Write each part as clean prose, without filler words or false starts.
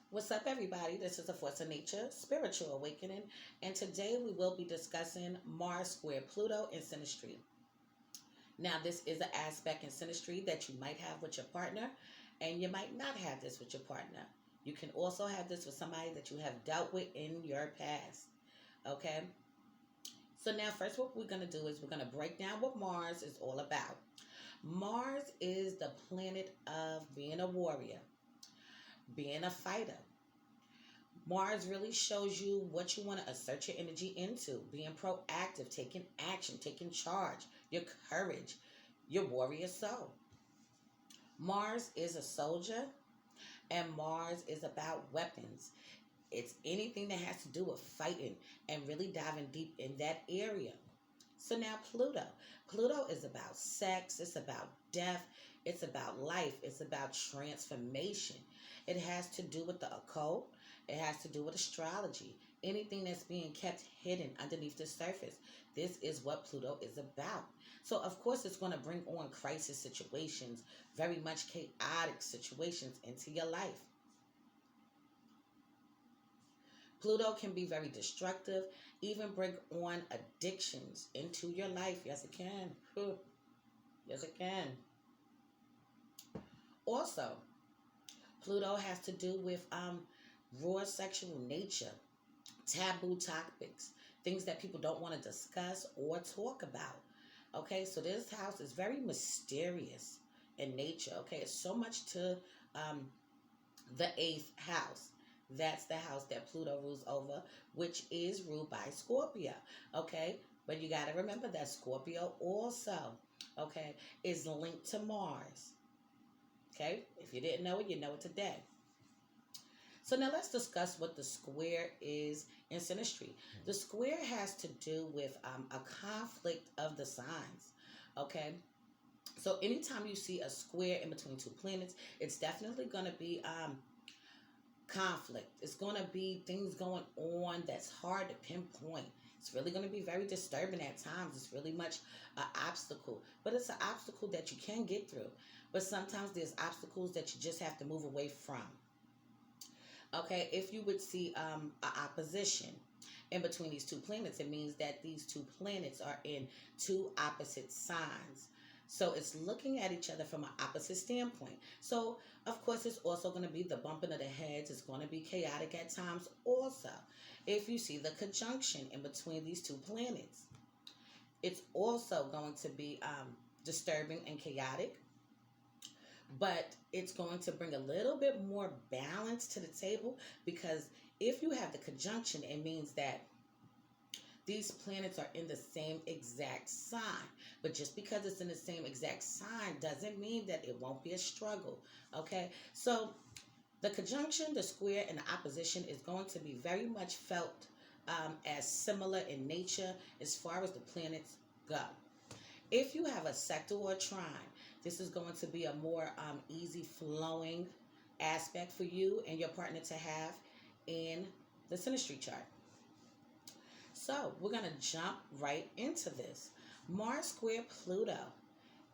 What's up, everybody? This is the Force of Nature Spiritual Awakening, and today we will be discussing Mars square Pluto in Synastry. Now, this is an aspect in Synastry that you might have with your partner, and you might not have this with your partner. You can also have this with somebody that you have dealt with in your past. Okay? So, now, first, what we're going to do is we're going to break down what Mars is all about. Mars is the planet of being a warrior, being a fighter. Mars really shows you what you want to assert your energy into, being proactive, taking action, taking charge, your courage, your warrior soul. Mars is a soldier, and Mars is about weapons. It's anything that has to do with fighting and really diving deep in that area. So now Pluto. Pluto is about sex, it's about death, it's about life, it's about transformation. It has to do with the occult, it has to do with astrology, anything that's being kept hidden underneath the surface. This is what Pluto is about. So of course it's going to bring on crisis situations, very much chaotic situations into your life. Pluto can be very destructive, even bring on addictions into your life. Yes, it can. Yes, it can. Also, Pluto has to do with raw sexual nature, taboo topics, things that people don't want to discuss or talk about. Okay, so this house is very mysterious in nature. Okay, it's so much to the eighth house. That's the house that Pluto rules over, which is ruled by Scorpio. Okay, but you got to remember that Scorpio also, okay, is linked to Mars. Okay, if you didn't know it, you know it today. So now let's discuss what the square is in Synastry. The square has to do with a conflict of the signs. Okay, so anytime you see a square in between two planets, it's definitely going to be conflict. It's going to be things going on that's hard to pinpoint. It's really going to be very disturbing at times. It's really much an obstacle, but it's an obstacle that you can get through. But sometimes there's obstacles that you just have to move away from. Okay, if you would see an opposition in between these two planets, it means that these two planets are in two opposite signs. So it's looking at each other from an opposite standpoint. So, of course, it's also going to be the bumping of the heads. It's going to be chaotic at times also. If you see the conjunction in between these two planets, it's also going to be disturbing and chaotic. But it's going to bring a little bit more balance to the table, because if you have the conjunction, it means that these planets are in the same exact sign. But just because it's in the same exact sign doesn't mean that it won't be a struggle. Okay? So the conjunction, the square, and the opposition is going to be very much felt as similar in nature as far as the planets go. If you have a sector or a trine, this is going to be a more easy flowing aspect for you and your partner to have in the Synastry chart. So we're going to jump right into this. Mars square Pluto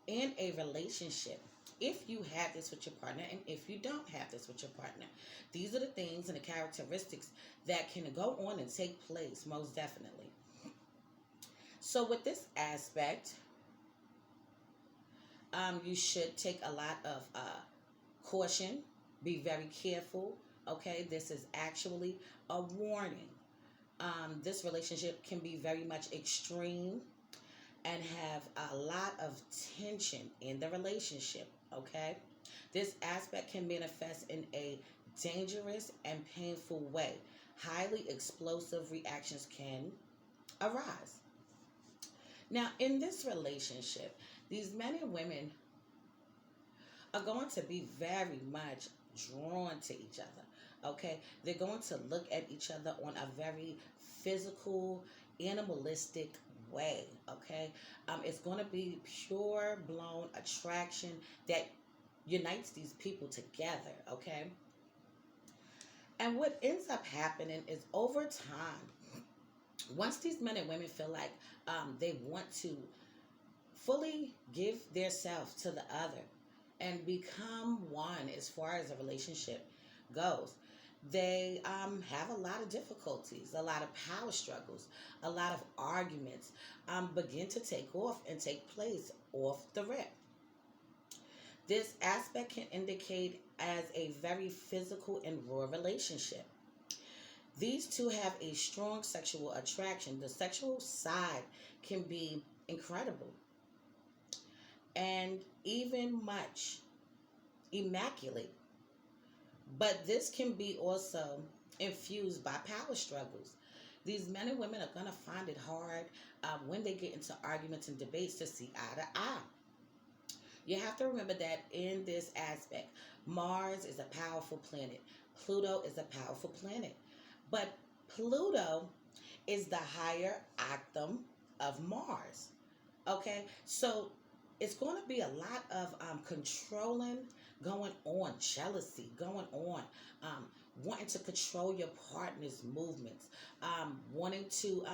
in a relationship. If you have this with your partner and if you don't have this with your partner, these are the things and the characteristics that can go on and take place, most definitely. So with this aspect, you should take a lot of caution, be very careful. Okay, this is actually a warning. This relationship can be very much extreme and have a lot of tension in the relationship. Okay, this aspect can manifest in a dangerous and painful way. Highly explosive reactions can arise. Now, in this relationship, these men and women are going to be very much drawn to each other. Okay, they're going to look at each other on a very physical, animalistic way. Okay, it's going to be pure blown attraction that unites these people together. Okay, and what ends up happening is over time, once these men and women feel like they want to fully give their self to the other and become one as far as a relationship goes, They have a lot of difficulties, a lot of power struggles, a lot of arguments begin to take off and take place off the rip. This aspect can indicate as a very physical and raw relationship. These two have a strong sexual attraction. The sexual side can be incredible and even much immaculate. But this can be also infused by power struggles. These men and women are going to find it hard when they get into arguments and debates to see eye to eye. You have to remember that in this aspect, Mars is a powerful planet, Pluto is a powerful planet. But Pluto is the higher octave of Mars. Okay, so it's going to be a lot of controlling going on, jealousy going on, wanting to control your partner's movements, wanting to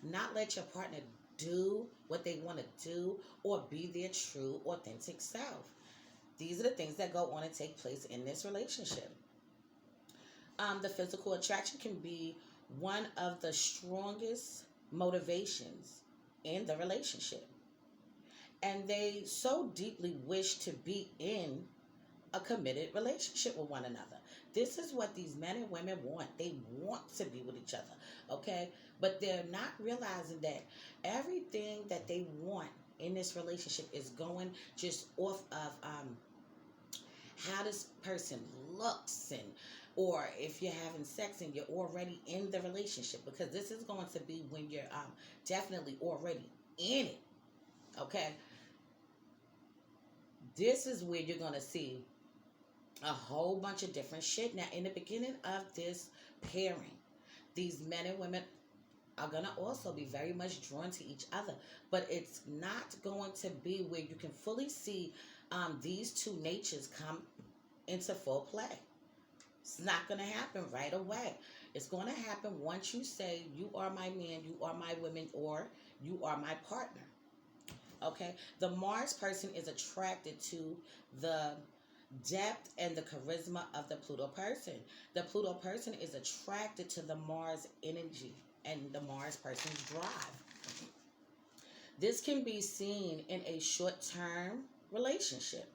not let your partner do what they want to do or be their true, authentic self. These are the things that go on and take place in this relationship. The physical attraction can be one of the strongest motivations in the relationship. And they so deeply wish to be in a committed relationship with one another. This is what these men and women want. They want to be with each other, okay? But they're not realizing that everything that they want in this relationship is going just off of how this person looks, and or if you're having sex and you're already in the relationship, because this is going to be when you're definitely already in it, okay? This is where you're going to see a whole bunch of different shit. Now, in the beginning of this pairing, these men and women are going to also be very much drawn to each other. But it's not going to be where you can fully see these two natures come into full play. It's not going to happen right away. It's going to happen once you say, you are my man, you are my woman, or you are my partner. Okay? The Mars person is attracted to the depth and the charisma of the Pluto person. The Pluto person is attracted to the Mars energy and the Mars person's drive. This can be seen in a short-term relationship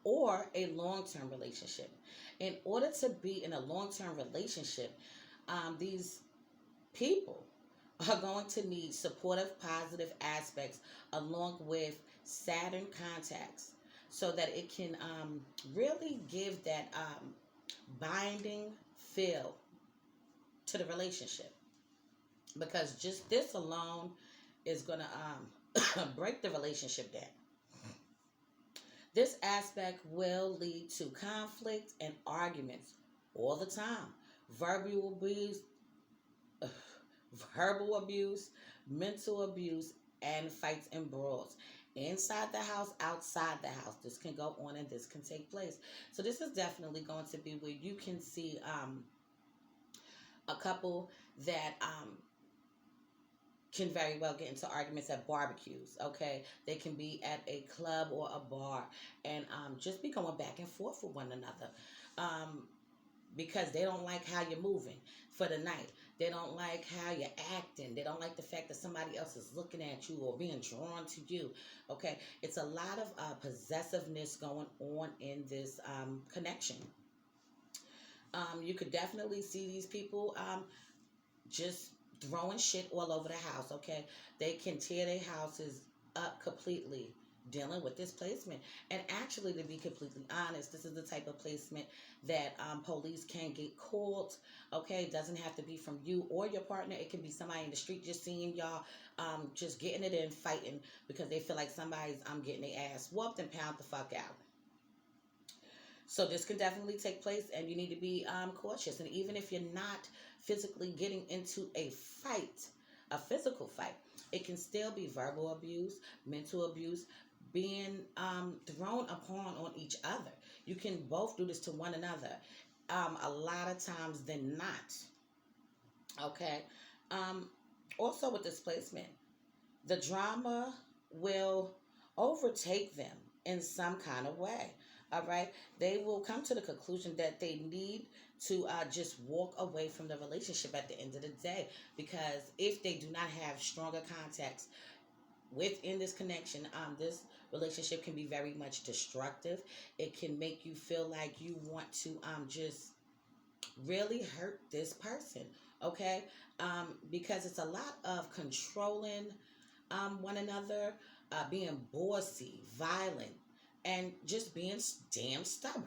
or a long-term relationship. In order to be in a long-term relationship, these people are going to need supportive, positive aspects along with Saturn contacts, so that it can really give that binding feel to the relationship. Because just this alone is going to break the relationship down. This aspect will lead to conflict and arguments all the time. Verbal abuse, mental abuse, and fights and brawls. Inside the house, outside the house. This can go on and this can take place. So this is definitely going to be where you can see a couple that can very well get into arguments at barbecues, okay? They can be at a club or a bar and just be going back and forth with one another because they don't like how you're moving for the night. They don't like how you're acting. They don't like the fact that somebody else is looking at you or being drawn to you, okay? It's a lot of possessiveness going on in this connection. You could definitely see these people just throwing shit all over the house, okay? They can tear their houses up completely dealing with this placement. And actually, to be completely honest, this is the type of placement that police can get called, okay? It doesn't have to be from you or your partner. It can be somebody in the street just seeing y'all just getting it in, fighting because they feel like somebody's getting their ass whooped and pound the fuck out. So this can definitely take place, and you need to be cautious. And even if you're not physically getting into a fight, a physical fight, it can still be verbal abuse, mental abuse, being thrown upon on each other. You can both do this to one another a lot of times than not. Okay? Also with displacement, the drama will overtake them in some kind of way. All right, they will come to the conclusion that they need to just walk away from the relationship at the end of the day, because if they do not have stronger contacts within this connection, this relationship can be very much destructive. It can make you feel like you want to just really hurt this person. Okay, because it's a lot of controlling one another, being bossy, violent, and just being damn stubborn.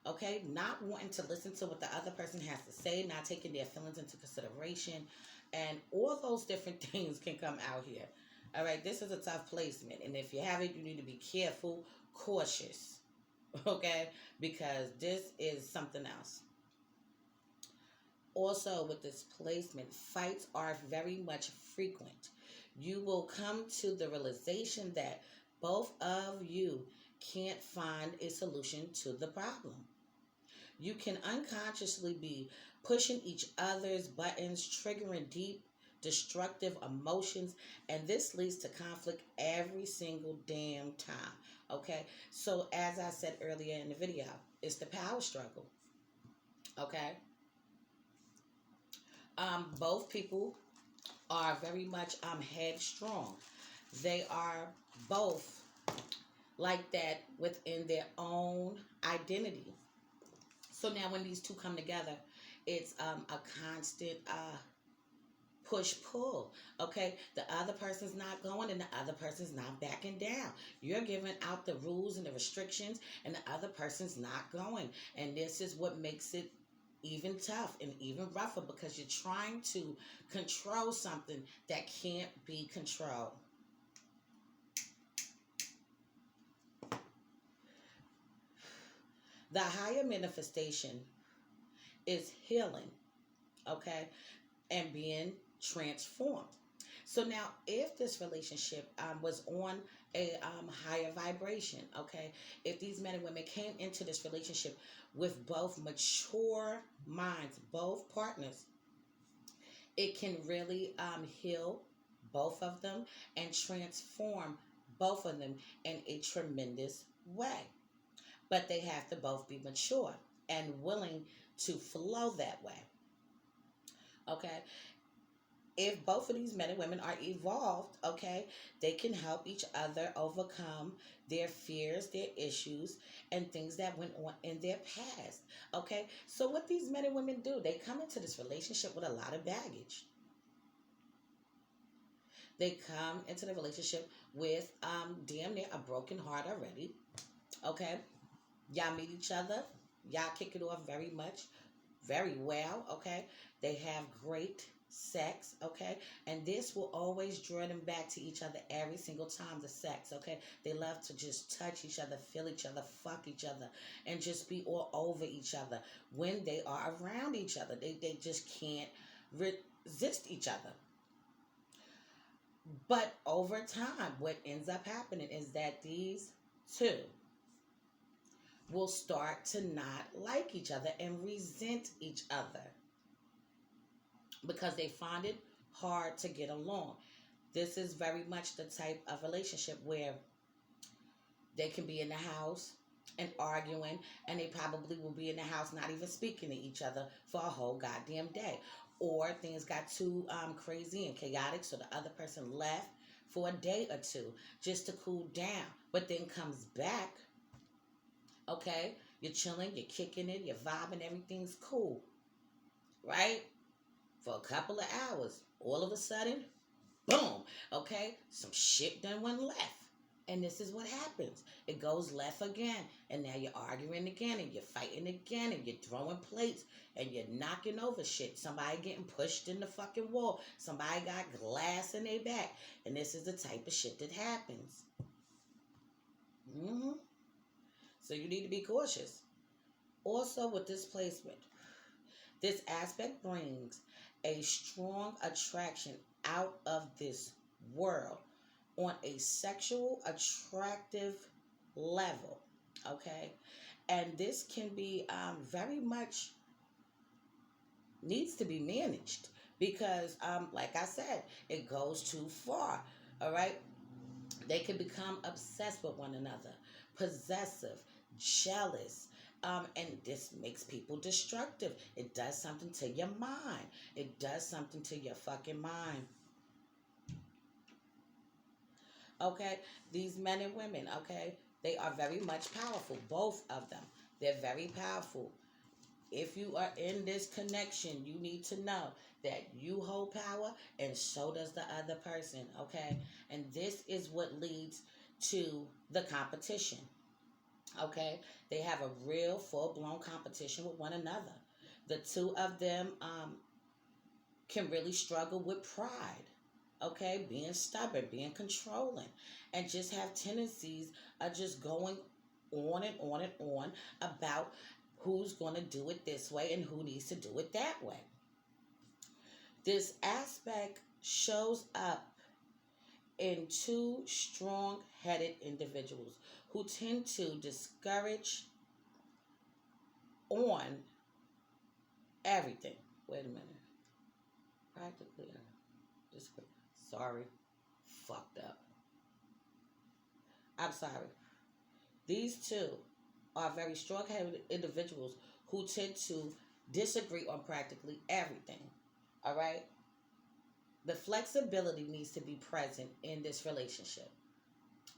Okay, not wanting to listen to what the other person has to say, not taking their feelings into consideration, and all those different things can come out here. All right, this is a tough placement, and if you have it, you need to be careful, cautious. Okay, because this is something else. Also, with this placement, fights are very much frequent. You will come to the realization that both of you can't find a solution to the problem. You can unconsciously be pushing each other's buttons, triggering deep, destructive emotions, and this leads to conflict every single damn time. Okay, so as I said earlier in the video, it's the power struggle. Okay, both people are very much headstrong. They are both like that within their own identity. So now when these two come together, it's a constant push pull. Okay, the other person's not going and the other person's not backing down. You're giving out the rules and the restrictions, and the other person's not going. And this is what makes it even tough and even rougher, because you're trying to control something that can't be controlled. The higher manifestation is healing, okay, and being transformed. So now, if this relationship was on a higher vibration, okay, if these men and women came into this relationship with both mature minds, both partners, it can really heal both of them and transform both of them in a tremendous way. But they have to both be mature and willing to flow that way. Okay, if both of these men and women are evolved, okay, they can help each other overcome their fears, their issues, and things that went on in their past. Okay, so what these men and women do, they come into this relationship with a lot of baggage. They come into the relationship with damn near a broken heart already. Okay, y'all meet each other, y'all kick it off very well. Okay, they have great sex, okay, and this will always draw them back to each other every single time. The sex, okay, they love to just touch each other, feel each other, fuck each other, and just be all over each other when they are around each other. They just can't resist each other. But over time, what ends up happening is that these two will start to not like each other and resent each other, because they find it hard to get along. This is very much the type of relationship where they can be in the house and arguing, and they probably will be in the house not even speaking to each other for a whole goddamn day. Or things got too crazy and chaotic, so the other person left for a day or two just to cool down, but then comes back. Okay, you're chilling, you're kicking it, you're vibing, everything's cool, right? For a couple of hours. All of a sudden, boom, okay, some shit done went left. And this is what happens. It goes left again. And now you're arguing again, and you're fighting again, and you're throwing plates, and you're knocking over shit. Somebody getting pushed in the fucking wall. Somebody got glass in their back. And this is the type of shit that happens. So you need to be cautious. Also, with this placement, this aspect brings a strong attraction out of this world on a sexual attractive level, okay? And this can be very much needs to be managed, because like I said, it goes too far. All right, they can become obsessed with one another, possessive, jealous. And this makes people destructive. It does something to your mind. It does something to your fucking mind. Okay? These men and women, okay? They are very much powerful. Both of them. They're very powerful. If you are in this connection, you need to know that you hold power and so does the other person, okay? And this is what leads to the competition, okay? They have a real full-blown competition with one another. The two of them can really struggle with pride, okay? Being stubborn, being controlling, and just have tendencies of just going on and on and on about who's going to do it this way and who needs to do it that way. This aspect shows up in two strong-headed individuals who tend to discourage on everything. Wait a minute. Practically, sorry, fucked up. I'm sorry. These two are very strong-headed individuals who tend to disagree on practically everything. All right? The flexibility needs to be present in this relationship.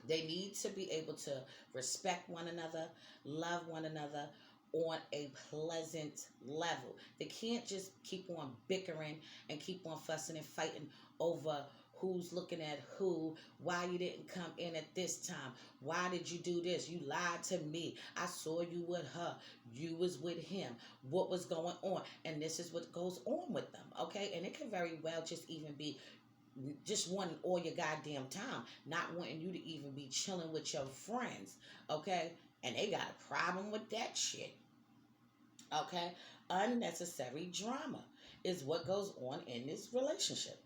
They need to be able to respect one another, love one another on a pleasant level. They can't just keep on bickering and keep on fussing and fighting over who's looking at who, why you didn't come in at this time, why did you do this, you lied to me, I saw you with her, you was with him, what was going on, and this is what goes on with them, okay? And it can very well just even be just wanting all your goddamn time, not wanting you to even be chilling with your friends, okay? And they got a problem with that shit, okay? Unnecessary drama is what goes on in this relationship.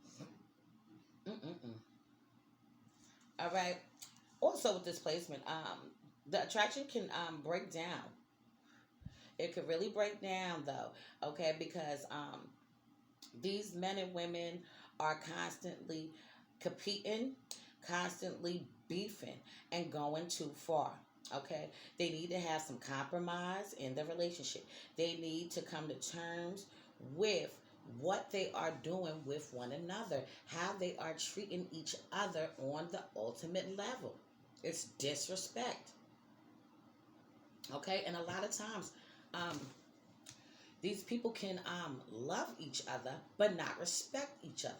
All right. Also, with this placement, the attraction can break down. It could really break down, though. Okay, because these men and women are constantly competing, constantly beefing, and going too far. Okay, they need to have some compromise in the relationship. They need to come to terms with what they are doing with one another, how they are treating each other on the ultimate level. It's disrespect. Okay, and a lot of times, these people can love each other but not respect each other.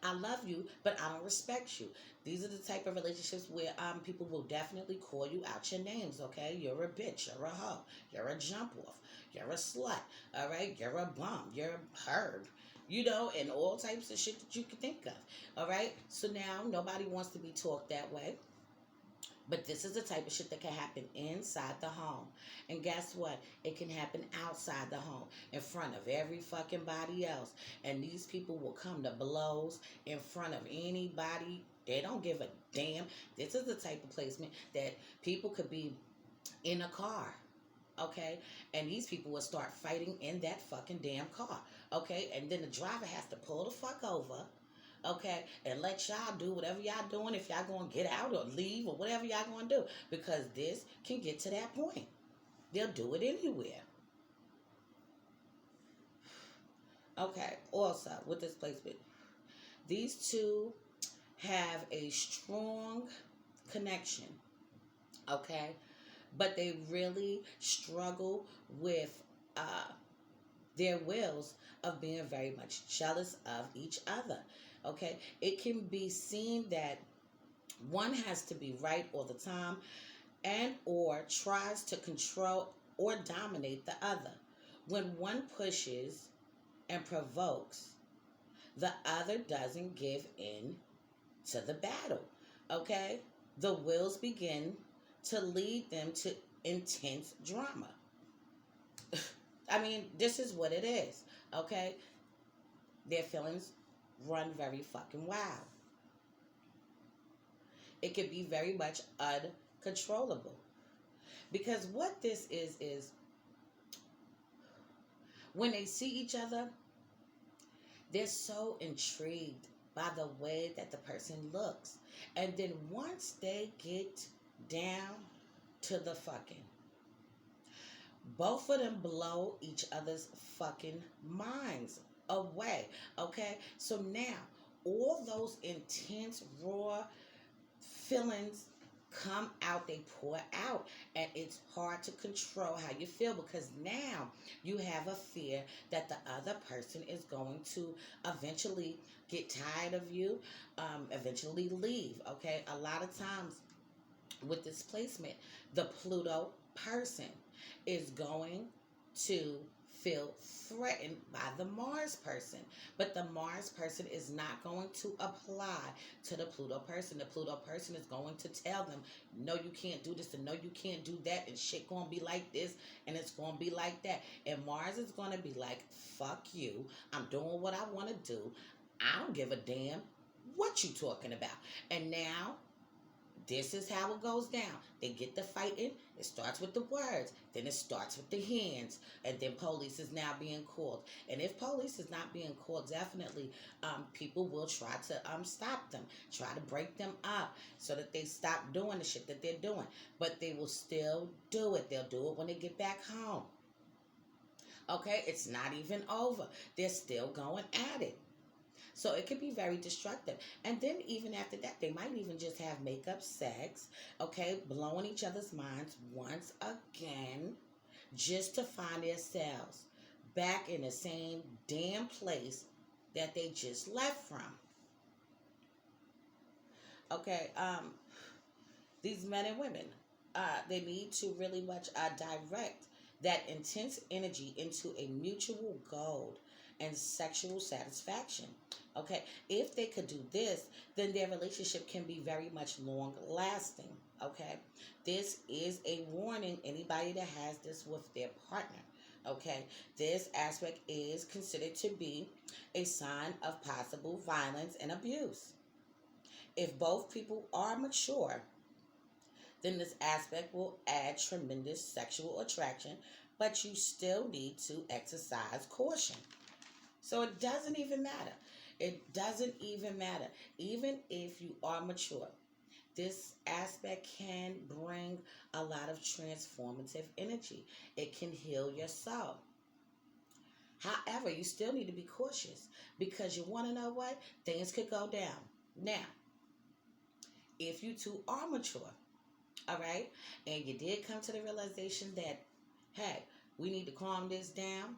I love you, but I don't respect you. These are the type of relationships where people will definitely call you out your names, okay? You're a bitch, you're a hoe, you're a jump off, you're a slut, all right? You're a bum, you're a herb, you know, and all types of shit that you can think of, all right? So now nobody wants to be talked that way. But this is the type of shit that can happen inside the home. And guess what? It can happen outside the home, in front of every fucking body else. And these people will come to blows in front of anybody. They don't give a damn. This is the type of placement that people could be in a car, okay? And these people will start fighting in that fucking damn car, okay? And then the driver has to pull the fuck over, okay, and let y'all do whatever y'all doing, if y'all gonna get out or leave or whatever y'all gonna do, because this can get to that point. They'll do it anywhere. Okay, also with this placement, these two have a strong connection, okay, but they really struggle with their wills of being very much jealous of each other. Okay, it can be seen that one has to be right all the time and or tries to control or dominate the other. When one pushes and provokes, the other doesn't give in to the battle. Okay, the wills begin to lead them to intense drama. I mean, this is what it is. Okay, their feelings run very fucking wild. It can be very much uncontrollable. Because what this is when they see each other, they're so intrigued by the way that the person looks. And then once they get down, to the fucking. Both of them blow each other's fucking minds away. Okay? So now, all those intense, raw feelings come out, they pour out, and it's hard to control how you feel because now you have a fear that the other person is going to eventually get tired of you, eventually leave. Okay, a lot of times with this placement, the Pluto person is going to feel threatened by the Mars person. But the Mars person is not going to apply to the Pluto person. The Pluto person is going to tell them, no, you can't do this, and no, you can't do that, and shit gonna be like this, and it's gonna be like that. And Mars is gonna be like, fuck you. I'm doing what I want to do. I don't give a damn what you talking about. And now this is how it goes down. They get the fighting. It starts with the words. Then it starts with the hands. And then police is now being called. And if police is not being called, definitely people will try to stop them. Try to break them up so that they stop doing the shit that they're doing. But they will still do it. They'll do it when they get back home. Okay? It's not even over. They're still going at it. So it could be very destructive. And then even after that, they might even just have makeup sex, okay, blowing each other's minds once again, just to find themselves back in the same damn place that they just left from. Okay, these men and women, they need to really much direct that intense energy into a mutual goal and sexual satisfaction. Okay, if they could do this, then their relationship can be very much long lasting. Okay, this is a warning. Anybody that has this with their partner, okay, this aspect is considered to be a sign of possible violence and abuse. If both people are mature, then this aspect will add tremendous sexual attraction, but you still need to exercise caution. So it doesn't even matter. It doesn't even matter. Even if you are mature, this aspect can bring a lot of transformative energy. It can heal your soul. However, you still need to be cautious because you want to know what? Things could go down. Now, if you two are mature, all right, and you did come to the realization that, hey, we need to calm this down,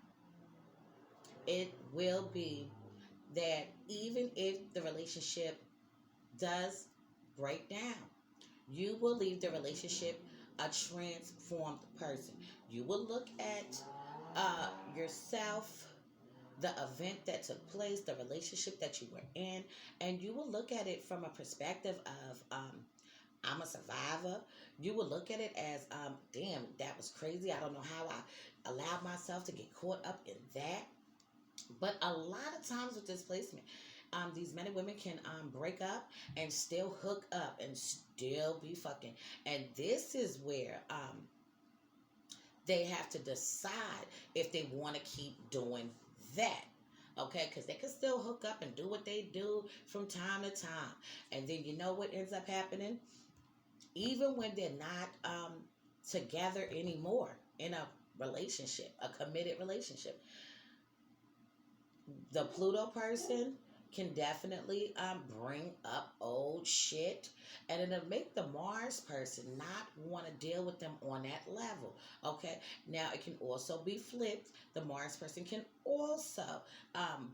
it will be that even if the relationship does break down, you will leave the relationship a transformed person. You will look at yourself, the event that took place, the relationship that you were in, and you will look at it from a perspective of I'm a survivor. You will look at it as damn, that was crazy. I don't know how I allowed myself to get caught up in that. But a lot of times with this placement, these men and women can break up and still hook up and still be fucking. And this is where they have to decide if they want to keep doing that. Okay, because they can still hook up and do what they do from time to time. And then you know what ends up happening? Even when they're not together anymore in a relationship, a committed relationship, the Pluto person can definitely bring up old shit, and it'll make the Mars person not want to deal with them on that level. Okay, now it can also be flipped. The Mars person can also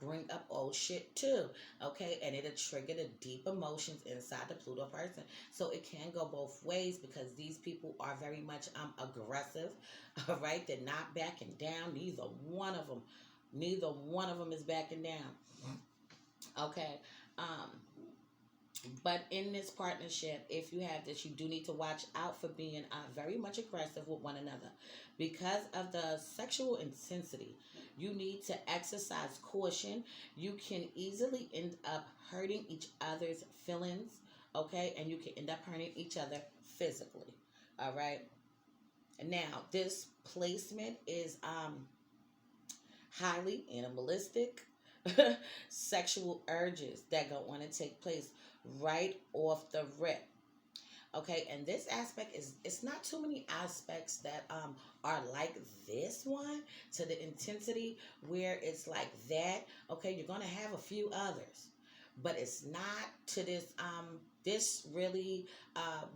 bring up old shit too. Okay, and it'll trigger the deep emotions inside the Pluto person. So it can go both ways because these people are very much aggressive. All right, they're not backing down. Neither one of them is backing down. Okay. But in this partnership, if you have this, you do need to watch out for being very much aggressive with one another. Because of the sexual intensity, you need to exercise caution. You can easily end up hurting each other's feelings, okay? And you can end up hurting each other physically, all right? Now, this placement is highly animalistic sexual urges that go on to take place right off the rip. Okay, and this aspect is, it's not too many aspects that are like this one to the intensity where it's like that. Okay, you're gonna have a few others, but it's not to this. This really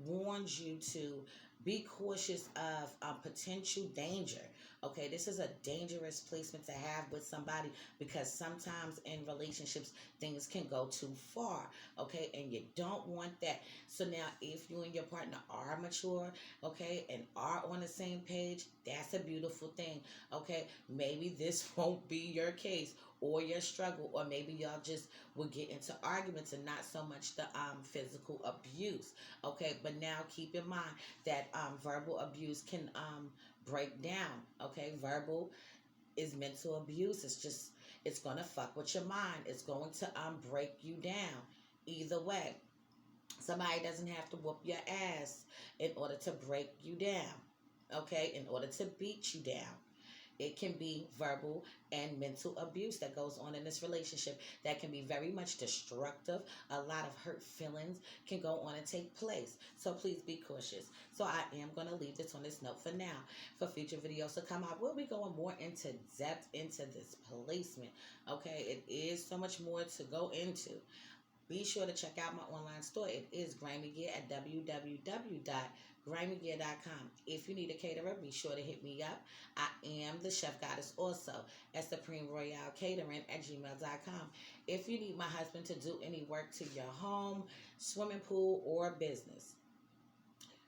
warns you to be cautious of potential danger. Okay, this is a dangerous placement to have with somebody, because sometimes in relationships things can go too far. Okay, and you don't want that. So now, if you and your partner are mature, okay, and are on the same page, that's a beautiful thing. Okay, maybe this won't be your case or your struggle, or maybe y'all just will get into arguments and not so much the physical abuse. Okay, but now keep in mind that verbal abuse can break down. Okay, verbal is mental abuse. It's just, it's gonna fuck with your mind. It's going to break you down. Either way, somebody doesn't have to whoop your ass in order to break you down. Okay, in order to beat you down. It can be verbal and mental abuse that goes on in this relationship that can be very much destructive. A lot of hurt feelings can go on and take place. So please be cautious. So I am going to leave this on this note for now. For future videos to come out, we'll be going more into depth into this placement. Okay, it is so much more to go into. Be sure to check out my online store. It is Grimy Gear at www.grimygear.com. If you need a caterer, be sure to hit me up. I am the Chef Goddess also at supremeroyalcatering@gmail.com. If you need my husband to do any work to your home, swimming pool, or business,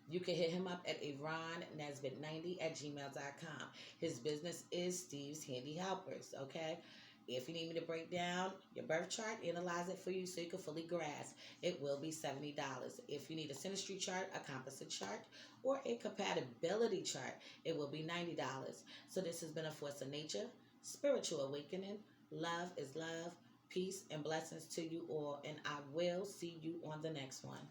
you can hit him up at AronNesbitt90@gmail.com. His business is Steve's Handy Helpers, okay? If you need me to break down your birth chart, analyze it for you so you can fully grasp, it will be $70. If you need a Synastry chart, a Composite chart, or a compatibility chart, it will be $90. So this has been a Force of Nature, Spiritual Awakening. Love is love. Peace and blessings to you all, and I will see you on the next one.